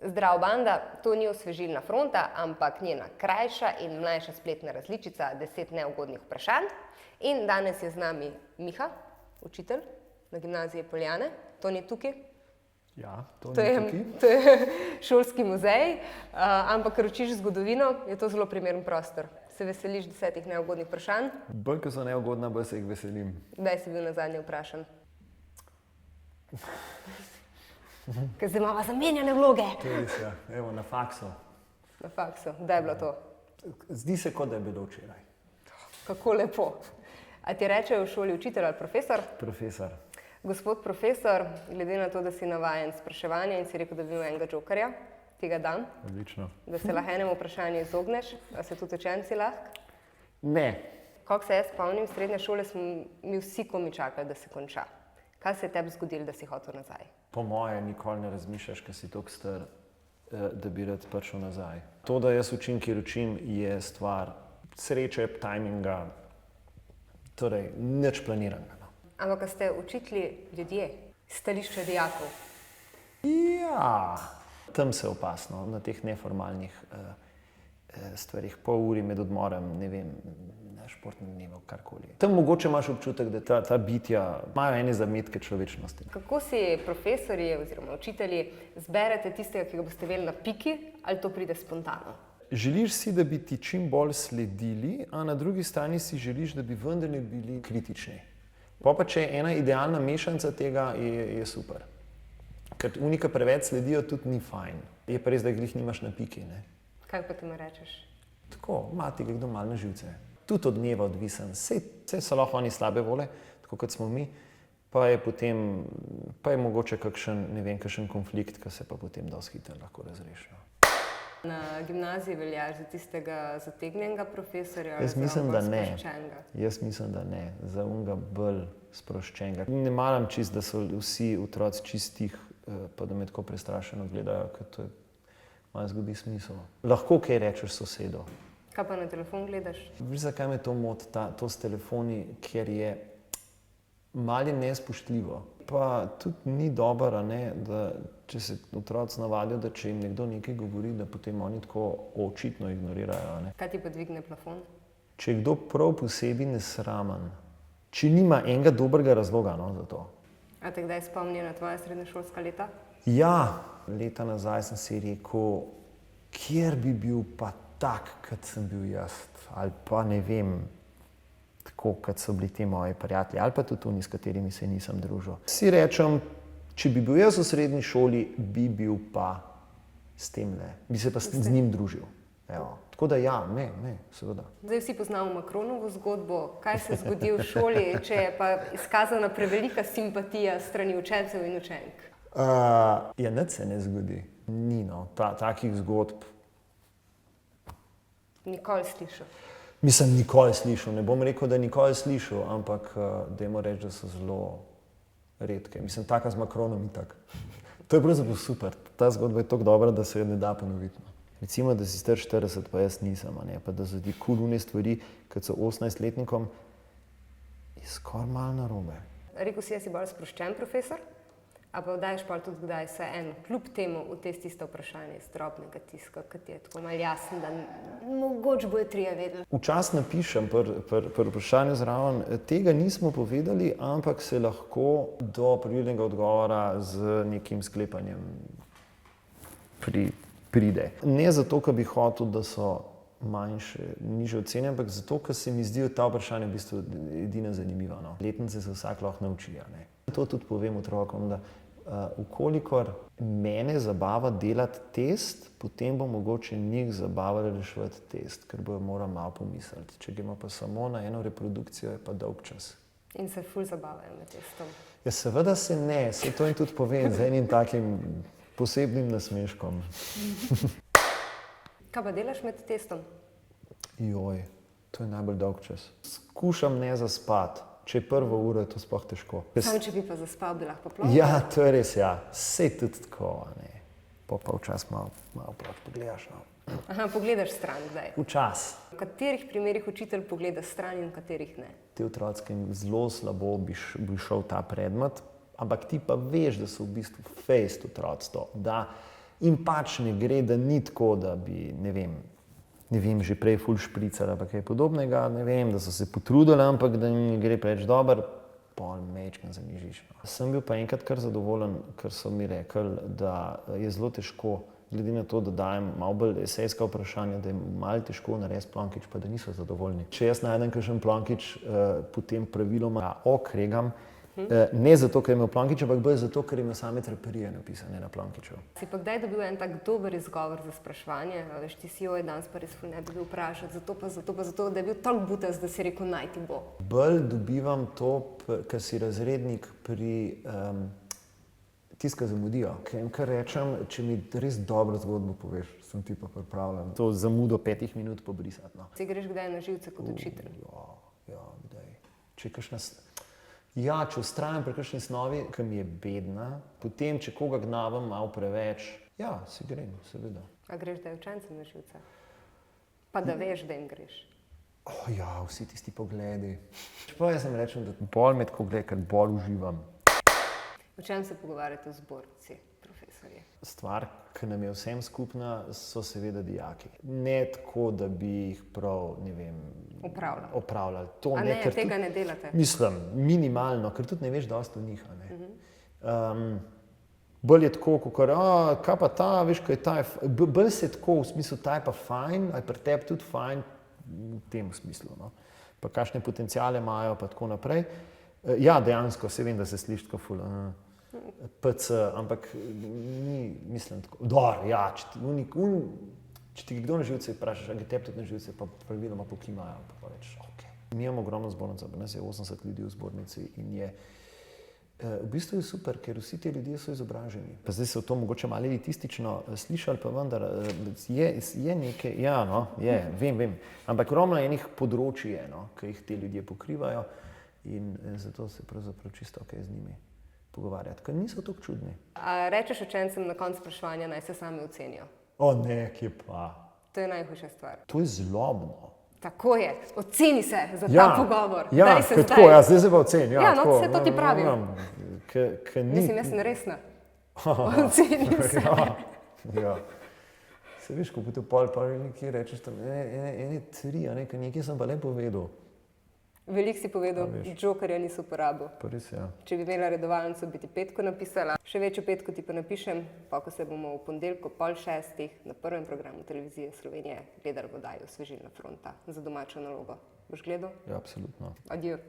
Zdrav banda, to ni osvežilna fronta, ampak njena krajša in mlajša spletna različica 10 neugodnih vprašanj. In danes je z nami Miha, učitelj na gimnaziji Poljane. To ni tukaj. Ja, to To ni je, tukaj. to je šolski muzej, ampak ker učiš zgodovino, je to zelo primeren prostor. Se veseliš 10 neugodnih vprašanj? Bolj, ko so neugodna, bolj se jih veselim. Kdaj si bil nazadnje vprašan? Ker zdaj imamo zamenjane vloge. To je res, ja. Evo, na faksu. Na faksu, kdaj je bilo to? Zdi se, kot da je bilo včeraj. Kako lepo. A ti rečejo v šoli učitelj ali profesor? Profesor. Gospod profesor, glede na to, da si navajen spraševanja in si rekel, da bi imel enega jokerja, ti ga dam, Odlično. da se lahko enemu vprašanju izogneš, a se tudi učenci lahko. Ne. Kako se jaz spomnim, srednje šole smo mi vsi komi čakali, da se konča. Kaj se je tebi zgodilo, da si hotel nazaj? Po moje nikoli ne razmišljaš, ker si toliko star, da bi rad prišel nazaj. To, da jaz učim, kjer učim, je stvar sreče, tajminga, torej nič planiranega. No. Ampak, a ste učitelji ljudje, stališče dijakov? Ja, tam se opasno, na teh neformalnih stvarih, pol uri med odmorom, ne vem, na športnem dnevu, karkoli. Tam mogoče imaš občutek, da ta bitja imajo ene zametke človečnosti. Kako si profesorji oziroma učitelji zberete tistega, ki ga boste imeli na piki, ali to pride spontano? Želiš si, da bi ti čim bolj sledili, a na drugi strani si želiš, da bi vendarle bili kritični. Pa če je ena idealna mešanica tega, je super. Ker unika preveč sledijo, tudi ni fajn. Je pa res, da jih nimaš na piki, ne? Kaj pa ti mu rečeš? Tako, mati ga kdo malo na živce. Tudi od dneva odvisen. Saj so lahko oni slabe vole, tako kot smo mi, pa je potem, pa je mogoče kakšen, ne vem, kakšen konflikt, ki se pa potem dosti hitro lahko razreši. Na gimnaziji veljaš za tistega zategnjenega profesorja ali Jaz mislim, da ne. sproščenega? Jaz mislim, da ne. Za unga bolj sproščenega. Ne maram čist, da so vsi otroci čistih, pa da me tako prestrašeno gledajo, ker to je malo zgubi smisel. Lahko kaj rečeš sosedu. Kaj pa na telefon gledaš? Veš, zakaj me to moti, to s telefoni, ker je malo nespoštljivo. Pa tudi ni dobro, da če se otroci navadijo, da če jim nekdo nekaj govori, da potem oni tako očitno ignorirajo. Ne. Kaj ti pa dvigne plafon? Če je kdo prav posebej nesramen, če nima enega dobrega razloga za to. A te kdaj spomni na tvoja srednješolska leta? Ja, leta nazaj sem si rekel, kjer bi bil pa tak, kot sem bil jaz, ali pa ne vem, tako, kot so bili ti moji prijatelji, ali pa tudi oni, s katerimi se nisem družil. Si rečem, če bi bil jaz v srednji šoli, bi bil pa s temle, bi se pa z njim družil. Evo. Tako da ja, ne, seveda. Zdaj vsi poznamo Macronovo zgodbo, kaj se zgodi v šoli, če je pa izkazana prevelika simpatija strani učencev in učenk. Ja, nič se ne zgodi. Ni, no, takih zgodb. Nikoli slišal. Mislim, nikoli slišal. Ne bom rekel, da nikoli slišal, ampak dajmo reči, da so zelo redke. Mislim, taka z Macronom itak. To je pravzaprav super. Ta zgodba je tako dobra, da se jo ne da ponoviti. Recimo, da si star 40, pa jaz nisem, ne? Pa da so ti kulune stvari, kot so 18-letnikom, je skoraj malo narobe. Rekel si, da si bolj sproščen profesor, a pa daješ pa tudi kdaj se eno, kljub temu v te tiste vprašanje iz drobnega tiska, ki ti je tako malo jasen, da mogoče bojo trije vedeli. Včasih napišem pri vprašanju zraven, tega nismo povedali, ampak se lahko do pravilnega odgovora z nekim sklepanjem pride. Ne zato, ker bi hotel, da so manjše, nižje ocene, ampak zato, ker se mi zdijo ta vprašanja v bistvu edina zanimiva. No. Letnice se vsak lahko nauči. Ne. To tudi povem otrokom, da ukolikor mene zabava delati test, potem bo mogoče njih zabavalo reševati test, ker bojo morali malo pomisliti. Če gremo pa samo na eno reprodukcijo, je pa dolg čas. In se ful zabavajo med testom. Ja, seveda se ne, se to jim tudi povem z enim takim posebnim nasmeškom. Kaj pa delaš med testom? Joj, to je najbolj dolg čas. Skušam ne zaspati. Če je prvo uro, je to sploh težko. Samo če bi pa zaspal, bi lahko poplal? Ja, to je res, ja. Sej tudi tako, ne. Pa včasih malo proč pogledaš, no. Aha, pogledaš stran zdaj. Včasih. V katerih primerih učitelj pogleda stran in v katerih ne? Te otroci zelo slabo bi šel ta predmet, ampak ti pa veš, da so v bistvu fejst otroci to, da In pač ne gre, da ni tako, da bi, ne vem, že prej ful špricali ali kaj podobnega, ne vem, da so se potrudili, ampak da jim gre preveč dobro, pol mečken zanižiš. Sem bil pa enkrat kar zadovoljen, ker so mi rekli, da je zelo težko, glede na to, da dajem malo bolj esejska vprašanja, da je malo težko narediti plonkič, pa da niso zadovoljni. Če jaz najdem kakšen plonkič, potem praviloma okregam, ne zato, ker je imel plonkič, ampak bolj zato, ker je imel same traperije napisane na plonkiču. Si pa kdaj dobil en tak dober izgovor za spraševanje? Veš, ti si joj danes pa res ful ne bi bil vprašati, zato, da je bil tako butast, da si rekel, naj ti bo. Bolj dobivam to, ker si razrednik pri tiska zamudijo. Kar rečem, če mi res dobro zgodbo poveš, sem ti pa pripravljen to zamudo 5 minut pobrisati. No. Si greš kdaj na živce kot učitelj? Ja, kdaj. Če vztrajam pri kakšni snovi, ki mi je bedna, potem, če koga gnavam malo preveč, ja, si grem, seveda. A greš kdaj učencem na živce? Pa da veš, da jim greš? Ja, vsi tisti pogledi. Čeprav jaz sem rečem, da bolj med ko gled, ker bolj uživam. O čem se pogovarjate v zbornici, profesorji? Stvar, ki nam je vsem skupna, so seveda dijaki. Ne tako, da bi jih prav, ne vem, opravljali. To A ne, tega ne delate? Mislim, minimalno, ker tudi ne veš dosti o njih. Bolj je tako, kaj pa ta, veš, kaj ta je, bolj se tako v smislu, ta je pa fajn, ali pri tebi tudi fajn, v tem smislu. No. Pa kakšne potenciale imajo, pa tako naprej. Ja, dejansko, se vem, da se sliši tako ful, PC, ampak ni, mislim, tako, dobro, ja, če ti kdo na živce vprašaš, ali tebi tudi na živce, pa praviloma pokimajo, pa rečeš, ok. Mi imamo ogromno zbornico, nas je 80 ljudi v zbornici in je, v bistvu je super, ker vsi ti ljudje so izobraženi. Pa zdaj se v to mogoče malo elitistično slišali, pa vendar je nekaj, ja, no, je, vem, ampak ogromno enih področij je, no, ki jih ti ljudje pokrivajo. In zato se pravzaprav čisto ok z njimi pogovarjati, ker niso tako čudni. A rečeš učencem na koncu spraševanja, naj se sami ocenijo? O ne, kje pa. To je najhujša stvar. To je zlobno. Tako je, oceni se za ta pogovor. Ja, tako, ja, zdaj se pa oceni. Ja, no, vse to ti pravim. Mislim, jaz sem resna. Oceni se. Ja. Se veš, ko potem pol nekaj rečeš tam, ene 3, ker nekaj sem pa le povedal. Veliko si povedal, Jokerja nisi uporabil. Pa res, ja. Če bi imela redovalnico, bi ti petko napisala. Še večjo petko ti pa napišem, pa ko se bomo v ponedeljku 5:30 na prvem programu televizije Slovenije gledali v oddaji Osvežilna fronta za domačo nalogo. Boš gledal? Ja, absolutno. Adijo.